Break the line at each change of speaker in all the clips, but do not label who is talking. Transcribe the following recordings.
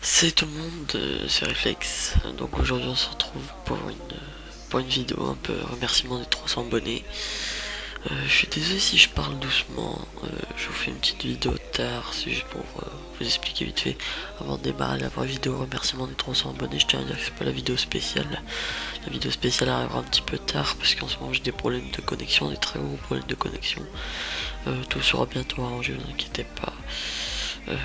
C'est tout le monde, c'est Réflex. Donc aujourd'hui on se retrouve pour une vidéo un peu remerciement des 300 abonnés. Je suis désolé si je parle doucement, je vous fais une petite vidéo tard, c'est juste pour vous expliquer vite fait. Avant de démarrer la vraie vidéo remerciement des 300 abonnés, je tiens à dire que c'est pas la vidéo spéciale. La vidéo spéciale arrivera un petit peu tard parce qu'en ce moment j'ai des problèmes de connexion, des très gros problèmes de connexion. Tout sera bientôt arrangé, vous inquiétez pas.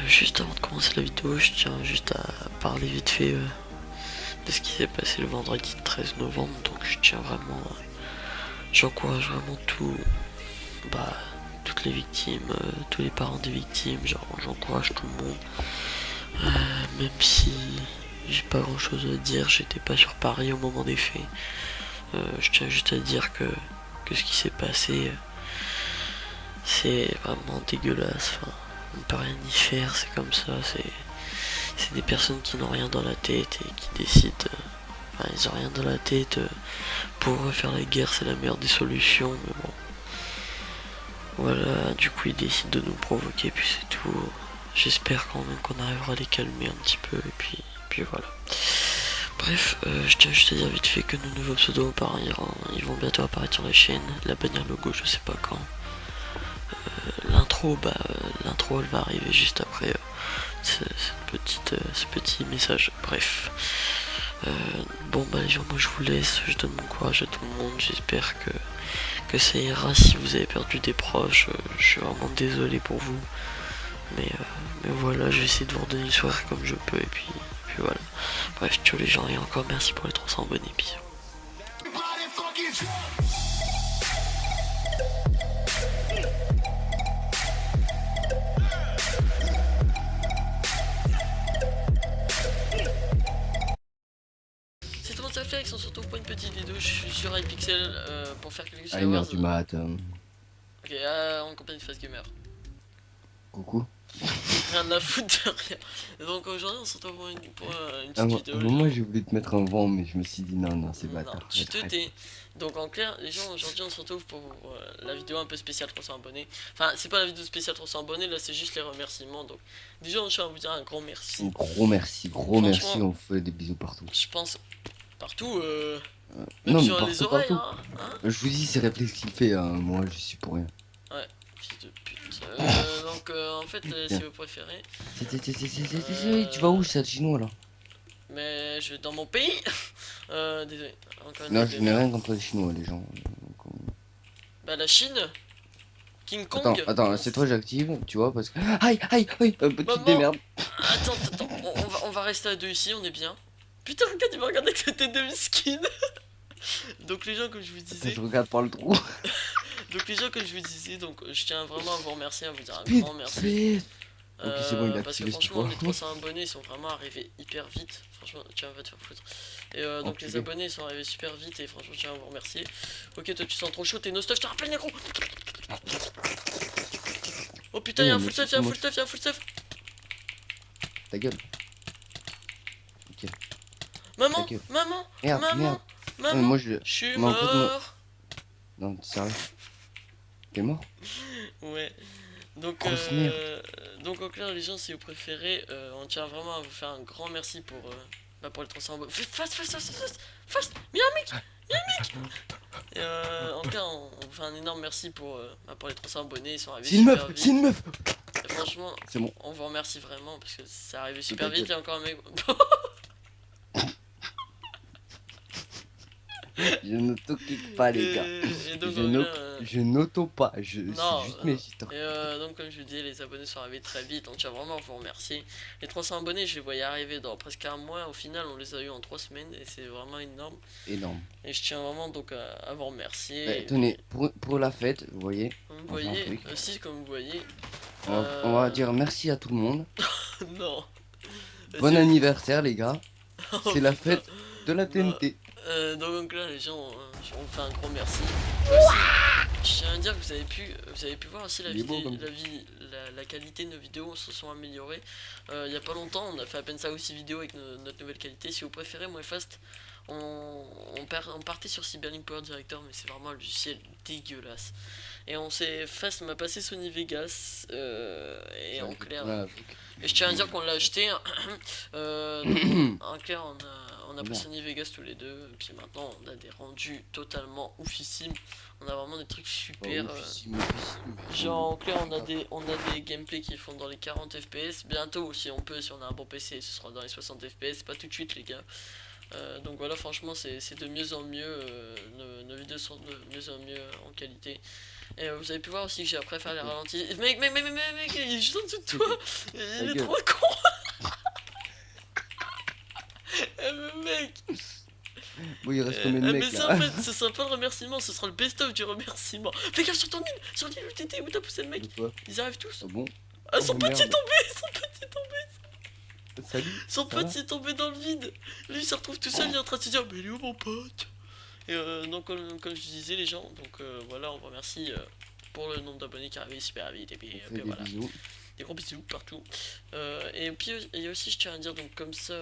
Juste avant de commencer la vidéo, je tiens juste à parler vite fait de ce qui s'est passé le vendredi 13 novembre. Donc je tiens vraiment, j'encourage vraiment bah, toutes les victimes, tous les parents des victimes, genre j'encourage tout le monde. Même si j'ai pas grand chose à dire, j'étais pas sur Paris au moment des faits. Je tiens juste à dire que ce qui s'est passé, c'est vraiment dégueulasse. Enfin, on ne peut rien y faire, c'est comme ça, c'est des personnes qui n'ont rien dans la tête et qui décident. Enfin, ils ont rien dans la tête. Pour refaire la guerre, c'est la meilleure des solutions, mais bon. Voilà, du coup, ils décident de nous provoquer, puis c'est tout. J'espère quand même qu'on arrivera à les calmer un petit peu, et puis voilà. Bref, je tiens juste à dire vite fait que nos nouveaux pseudos ils vont bientôt apparaître sur la chaîne. La bannière logo, je sais pas quand. L'intro elle va arriver juste après ce petit message. Bref. Bon bah les gens, moi je vous laisse, je donne mon courage à tout le monde, j'espère que ça ira si vous avez perdu des proches, je suis vraiment désolé pour vous, mais voilà, je vais essayer de vous redonner une soirée comme je peux, puis voilà. Bref, ciao les gens, et encore merci pour les 300 abonnés, bisous. C'est tout le monde, ça fait, on se retrouve pour une petite vidéo, je suis sur iPixel pour faire quelques
À 1h
Skywars.
du mat.
Ok, en compagnie de Fast Gamer.
Coucou.
Rien à foutre de rien. Donc aujourd'hui on se retrouve pour une
À
petite
un
vidéo les
moment,
gens.
j'ai voulu te mettre un vent, mais je me suis dit non, non, c'est
Non,
bâtard.
tu te
Arrête.
tais. Donc en clair, les gens, aujourd'hui on se retrouve pour la vidéo un peu spéciale 300 abonnés. Enfin, c'est pas la vidéo spéciale 300 abonnés, là c'est juste les remerciements. Donc déjà, je tiens à vous dire un grand merci.
Gros merci,
Franchement,
on fait des bisous partout.
je pense partout, même
Non, mais
sur les
partout,
oreilles,
partout.
hein.
Je vous dis, c'est Réflexe qui le fait, hein. Moi, je suis pour rien.
Ouais, fils de pute. Donc en fait, si
Tiens.
vous préférez,
Tu vas où, c'est le chinois là?
mais je vais dans mon pays. Désolé, encore une
Non,
note
je
de
n'ai
merde.
rien contre les chinois, les gens.
Bah la Chine, King
Attends,
Kong.
attends, c'est toi, j'active, tu vois, parce que. Aïe, aïe, aïe, petite
Maman,
démerde.
attends, on va rester à deux ici, on est bien. Putain, regarde, il m'a regardé avec cette tête de miskin. Donc les gens, comme je vous
Attends,
disais,
je regarde par le trou.
donc je tiens vraiment à vous remercier, à vous dire un
Speed,
grand merci.
speed. Ok, c'est bon, il a
Parce que
activé cette
franchement,
fois.
les 300 abonnés ils sont vraiment arrivés hyper vite. Franchement, tiens, va te faire foutre. Et donc les
Enculé.
abonnés ils sont arrivés super vite et franchement, je tiens à vous remercier. Ok, toi tu sens trop chaud, t'es no stuff, je te rappelle, négro. Oh putain,
Eh
y'a
non,
un
mais
full stuff,
c'est
y'a un
moi,
full stuff, y'a un full stuff.
ta gueule. Ok, ta
Maman,
gueule.
maman,
Merde, merde.
maman,
Non, mais
maman,
moi
je suis
Mais en fait, moi.
mort.
Non, t'es sérieux? T'es mort?
Ouais. Donc,
Grosse merde.
donc en clair, les gens, si vous préférez, on tient vraiment à vous faire un grand merci pour les 300 abonnés. Fast, mais y'a un mec, y'a un mec. Et en clair, on vous fait un énorme merci pour les 300 abonnés, ils sont arrivés
C'est une meuf!
super
C'est
vite.
une meuf!
Et franchement,
C'est bon,
on vous remercie vraiment parce que c'est arrivé
de
super
ta
vite.
gueule.
Il y a encore un mec.
Je n'auto-kick pas, les gars.
Et donc,
Je
en
n'au-
clair,
je n'auto pas. C'est
non,
juste mes histoires.
et donc comme je vous disais, les abonnés sont arrivés très vite, on tient vraiment à vous remercier. Les 300 abonnés, je les voyais arriver dans presque un mois, au final on les a eu en 3 semaines et c'est vraiment énorme.
Énorme.
Et je tiens vraiment donc à vous remercier.
Bah,
Et
tenez,
puis,
pour la fête, vous voyez,
comme vous
on fait un
voyez,
truc.
aussi comme vous voyez,
On va dire merci à tout le monde.
non,
Bon
vas-y.
anniversaire, les gars.
Oh
C'est la
putain,
fête de la
non.
TNT.
Donc là les gens, on vous fait un gros merci. Aussi, je tiens à dire que vous avez pu voir aussi
Il est beau comme.
la qualité de nos vidéos se sont améliorées. Il y a pas longtemps, on a fait à peine ça aussi vidéos avec notre nouvelle qualité. Si vous préférez, moi et Fast, on partait sur Cyberlink Power Director, mais c'est vraiment un logiciel dégueulasse. Et on s'est Fast m'a passé Sony Vegas, et
C'est
en
vrai que
clair,
voilà, faut
et je tiens à dire qu'on l'a acheté, hein. Donc en clair, on a pris
Bien.
Sony Vegas tous les deux, et puis maintenant on a des rendus totalement oufissimes. On a vraiment des trucs
Bah,
super.
oufissime, oufissime.
Genre en clair, on a des gameplays qui font dans les 40 FPS. Bientôt, si on peut, si on a un bon PC, ce sera dans les 60 FPS. Pas tout de suite, les gars. Donc voilà, franchement, c'est de mieux en mieux. Nos vidéos sont de mieux en mieux en qualité. Et vous avez pu voir aussi que j'ai appris à faire les ralentis. Mec, il est juste en dessous de toi.
Ta
Il est
gueule.
trop con. Mais mec,
Bon, il reste combien de
mais
mecs
ça en
là?
fait, ce sera pas le remerciement, ce sera le best-of du remerciement. Fais gaffe sur l'île où t'étais, où t'as poussé le mec.
De quoi?
Ils arrivent tous.
Ah bon?
Ah,
Oh
son pote s'est
merde.
tombé, son pote s'est tombé.
Salut,
Son
ça
pote
va?
s'est tombé dans le vide. Lui, il se retrouve tout seul, il est en train de se dire, mais il est où mon pote? Et donc, comme je disais, les gens, donc voilà, on vous remercie pour le nombre d'abonnés qui arrive super vite. Et puis,
On fait des
voilà,
bisous.
des gros bisous partout. Et puis, et aussi, je tiens à dire, donc, comme ça,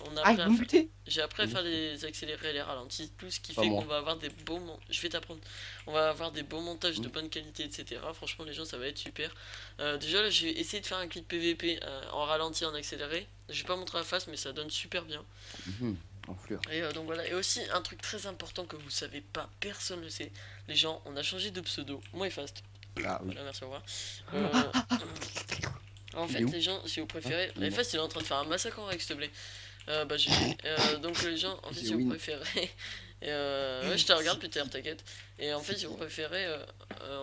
on a
Aïe,
appris à
vous me
faire.
butez!
J'ai appris à faire les accélérés et les ralentis, tout ce qui
Pas
fait
moi.
qu'on va avoir des beaux je vais t'apprendre. On va avoir des beaux montages de
Mm.
bonne qualité, etc. Franchement, les gens, ça va être super. Déjà, là, j'ai essayé de faire un clip PVP en ralenti, en accéléré. Je vais pas montrer la face, mais ça donne super bien.
Mhm. Enflure.
Et donc voilà. Et aussi, un truc très important que vous savez pas, personne le sait. Les gens, on a changé de pseudo. Moi et Fast.
Ah oui.
Voilà, merci, au revoir. Euh, En
Il
fait,
est où?
les gens, si vous
Hein?
préférez.
Il est
Et
mort.
Fast, il est en train de faire un massacre en règle, s'il te plaît. Bah GG. Donc les gens, en fait,
J'ai
si vous
win.
préférez, ouais, je te regarde Peter, t'inquiète. Et en fait, si vous préférez,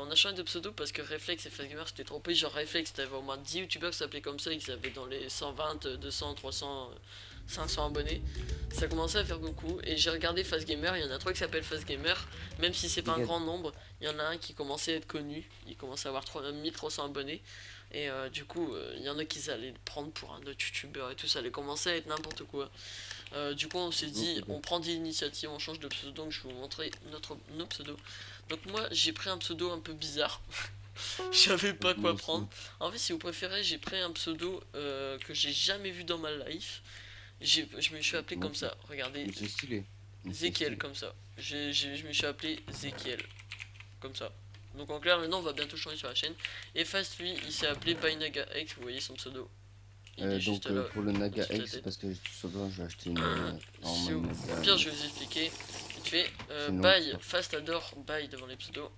on a changé de pseudo parce que Reflex et Fastgamer c'était trop payé. Genre Reflex, t'avais au moins 10 youtubeurs qui s'appelaient comme ça et qui avaient dans les 120, 200, 300, 500 abonnés. Ça commençait à faire beaucoup. Et j'ai regardé Fastgamer, il y en a trois qui s'appellent Fastgamer. Même si c'est pas un
Nickel.
grand nombre, il y en a un qui commençait à être connu. Il commençait à avoir 1300 abonnés. Et du coup, il y en a qui allaient le prendre pour un autre youtubeur et tout, ça allait commencer à être n'importe quoi. Du coup, on s'est dit,
Ok.
on prend des initiatives, on change de pseudo, donc je vais vous montrer nos pseudos. Donc moi, j'ai pris un pseudo un peu bizarre. Je savais pas
Moi
quoi
aussi.
prendre. En fait, si vous préférez, j'ai pris un pseudo que j'ai jamais vu dans ma life. Je me suis appelé
Moi
comme
aussi.
ça, regardez,
Mais c'est stylé. Mais c'est
Zekiel
stylé.
comme ça. Je me suis appelé Zekiel, comme ça. Donc en clair, maintenant on va bientôt changer sur la chaîne. Et Fast, lui, il s'est appelé Bynaga X, vous voyez son pseudo. Il est juste
Donc
là,
pour le Naga
au-dessus de la
X,
tête.
parce que tout simplement je vais acheter une
Si
normal
au
Naga.
pire, je vais vous expliquer vite fait.
C'est long,
Bye,
quoi.
Fast adore Bye devant les pseudos.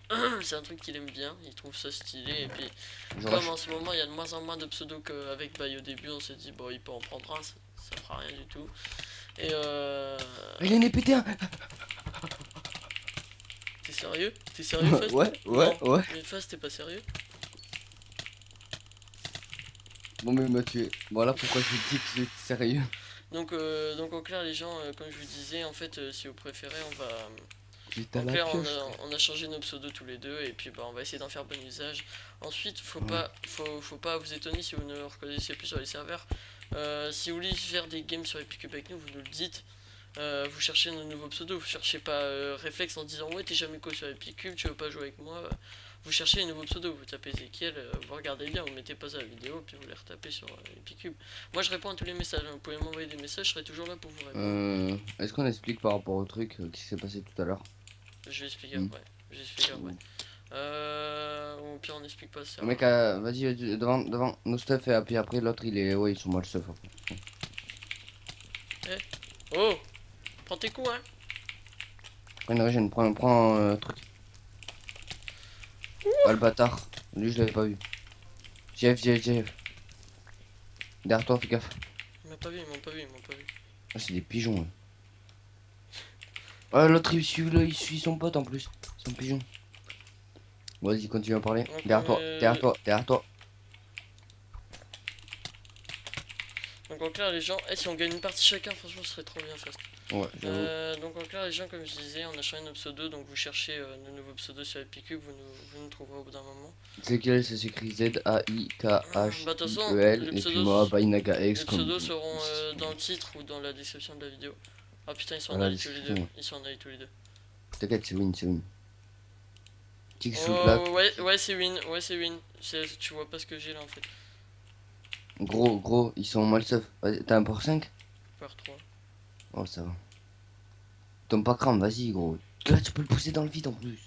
C'est un truc qu'il aime bien, il trouve ça stylé. Et puis,
Je
comme
rush.
en ce moment il y a de moins en moins de pseudos qu'avec Bye au début, on s'est dit, bon, il peut en prendre un, ça fera rien du tout. Et
Ah, il a une épée T1.
t'es sérieux? T'es sérieux, Fast?
Ouais, ouais,
Non,
ouais.
mais Fast, t'es pas sérieux?
Bon, mais il m'a tué. Voilà pourquoi je dis que j'étais sérieux.
Donc en clair, les gens, comme je vous disais, en fait, si vous préférez, on va.
J'étais
En
à la
clair,
pioche.
on a changé nos pseudos tous les deux et puis bah, on va essayer d'en faire bon usage. Ensuite,
Ouais.
faut pas vous étonner si vous ne reconnaissez plus sur les serveurs. Si vous voulez faire des games sur Epicube avec nous, vous nous le dites. Vous cherchez nos nouveaux pseudos, vous cherchez pas Réflexe en disant ouais t'es jamais co sur Epicube, tu veux pas jouer avec moi. Vous cherchez les nouveaux pseudos, vous tapez Ezekiel, vous regardez bien, vous mettez pause à la vidéo, puis vous les retapez sur Epicube. Moi je réponds à tous les messages, hein. Vous pouvez m'envoyer des messages, je serai toujours là pour vous répondre.
Est-ce qu'on explique par rapport au truc qui s'est passé tout à l'heure?
Je vais expliquer
Mm.
après. Je vais expliquer après. Ou au pire on n'explique pas ça.
Mec, vas-y, devant nos stuff et puis après l'autre il est. Ouais, ils sont mal stuff après.
Oh, prends tes coups hein.
Prends une régène, prends truc. Ah le bâtard. Lui je l'avais pas vu. Jeff. Derrière toi, fais gaffe.
Ils m'ont pas vu, ils m'ont pas vu, ils m'ont pas vu.
Ah, c'est des pigeons. Ouais. Ah, l'autre il suit son pote en plus. C'est un pigeon. Bon, vas-y, continue à parler.
Donc,
Derrière toi.
Donc en clair les gens, si on gagne une partie chacun, franchement ce serait trop bien Fast.
Ouais, j'avoue.
Donc en clair les gens, comme je disais, on a changé nos pseudos, donc vous cherchez nos nouveaux pseudos sur Epicube, vous nous trouverez au bout d'un moment.
C'est quel, ça s'écrit Z-A-I-K-H-I-E-L.
Bah de toute façon,
Et puis moi, Bynaga X
les
comme.
pseudos seront dans le titre ou dans la description de la vidéo. Ah putain, ils sont en
Dans la
allés tous les deux.
description.
Ils sont en allés tous les deux.
T'inquiète, c'est win. Tic sous le
Oh
plaque.
ouais c'est win, Tu vois pas ce que j'ai là en fait.
Gros, ils sont mal stuff. Vas-y, t'as un pour 5?
Par 3.
Oh, ça va. Tombe pas crame, vas-y gros. Là tu peux le pousser dans le vide en plus.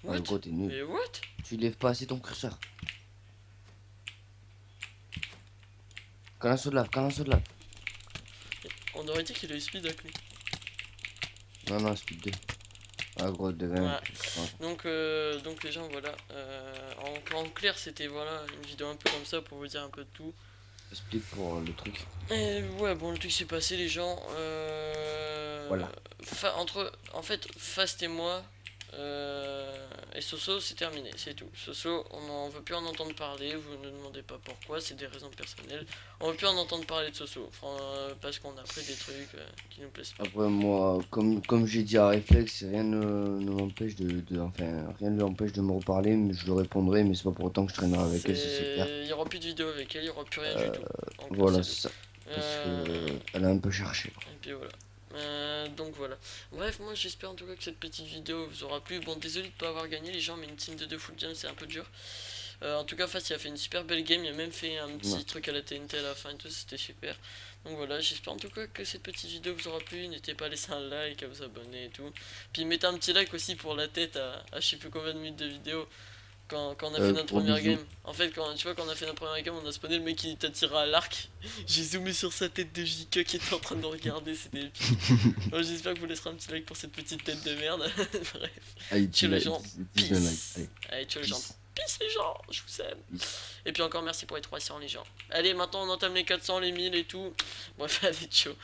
Ouais
What?
gros t'es nul.
Mais what?
Tu lèves pas assez ton curseur. Quand un saut de lave, quand un saut de lave.
On aurait dit qu'il a eu speed avec lui.
Non non speed 2. Ah gros devient.
Ouais.
Ouais.
Donc les gens, voilà. En clair, c'était voilà une vidéo un peu comme ça pour vous dire un peu de tout.
Explique pour le truc.
Et ouais, bon, le truc s'est passé, les gens.
Voilà.
En fait, Fast et moi et Soso, c'est terminé, c'est tout. Soso, on veut plus en entendre parler. Vous ne demandez pas pourquoi, c'est des raisons personnelles. On veut plus en entendre parler de Soso, parce qu'on a appris des trucs qui nous plaisent pas.
Après moi, comme j'ai dit à Réflexe, rien ne m'empêche enfin rien ne l'empêche de me reparler, mais je le répondrai, mais c'est pas pour autant que je traînerai avec elle, ça c'est clair.
Il y aura plus de vidéos avec elle, il y aura plus rien du tout. En clair,
Voilà
c'est
c'est ça.
tout.
Parce que elle a un peu cherché.
Et puis voilà. Donc voilà. Bref, moi j'espère en tout cas que cette petite vidéo vous aura plu. Bon, désolé de pas avoir gagné les gens, mais une team de 2 full jam c'est un peu dur. En tout cas, Fast il a fait une super belle game. Il a même fait un petit
Ouais.
truc à la TNT à la fin et tout, c'était super. Donc voilà, j'espère en tout cas que cette petite vidéo vous aura plu. N'hésitez pas à laisser un like, à vous abonner et tout. Puis mettez un petit like aussi pour la tête à je sais plus combien de minutes de vidéo. Quand on a fait notre
Gros
première
bisous.
game, en fait, tu vois, quand on a fait notre première game, on a spawné le mec qui t'a tiré à l'arc. J'ai zoomé sur sa tête de JK qui était en train de le regarder, c'était épique. Bon, j'espère que vous laisserez un petit like pour cette petite tête de merde. Bref,
Allez,
ciao les gens,
dis un like.
peace.
Allez,
Allez, ciao les gens,
peace.
peace les gens, je vous aime.
Peace.
Et puis encore merci pour les 300 les gens. Allez, maintenant on entame les 400, les 1000 et tout. Bref, allez, ciao.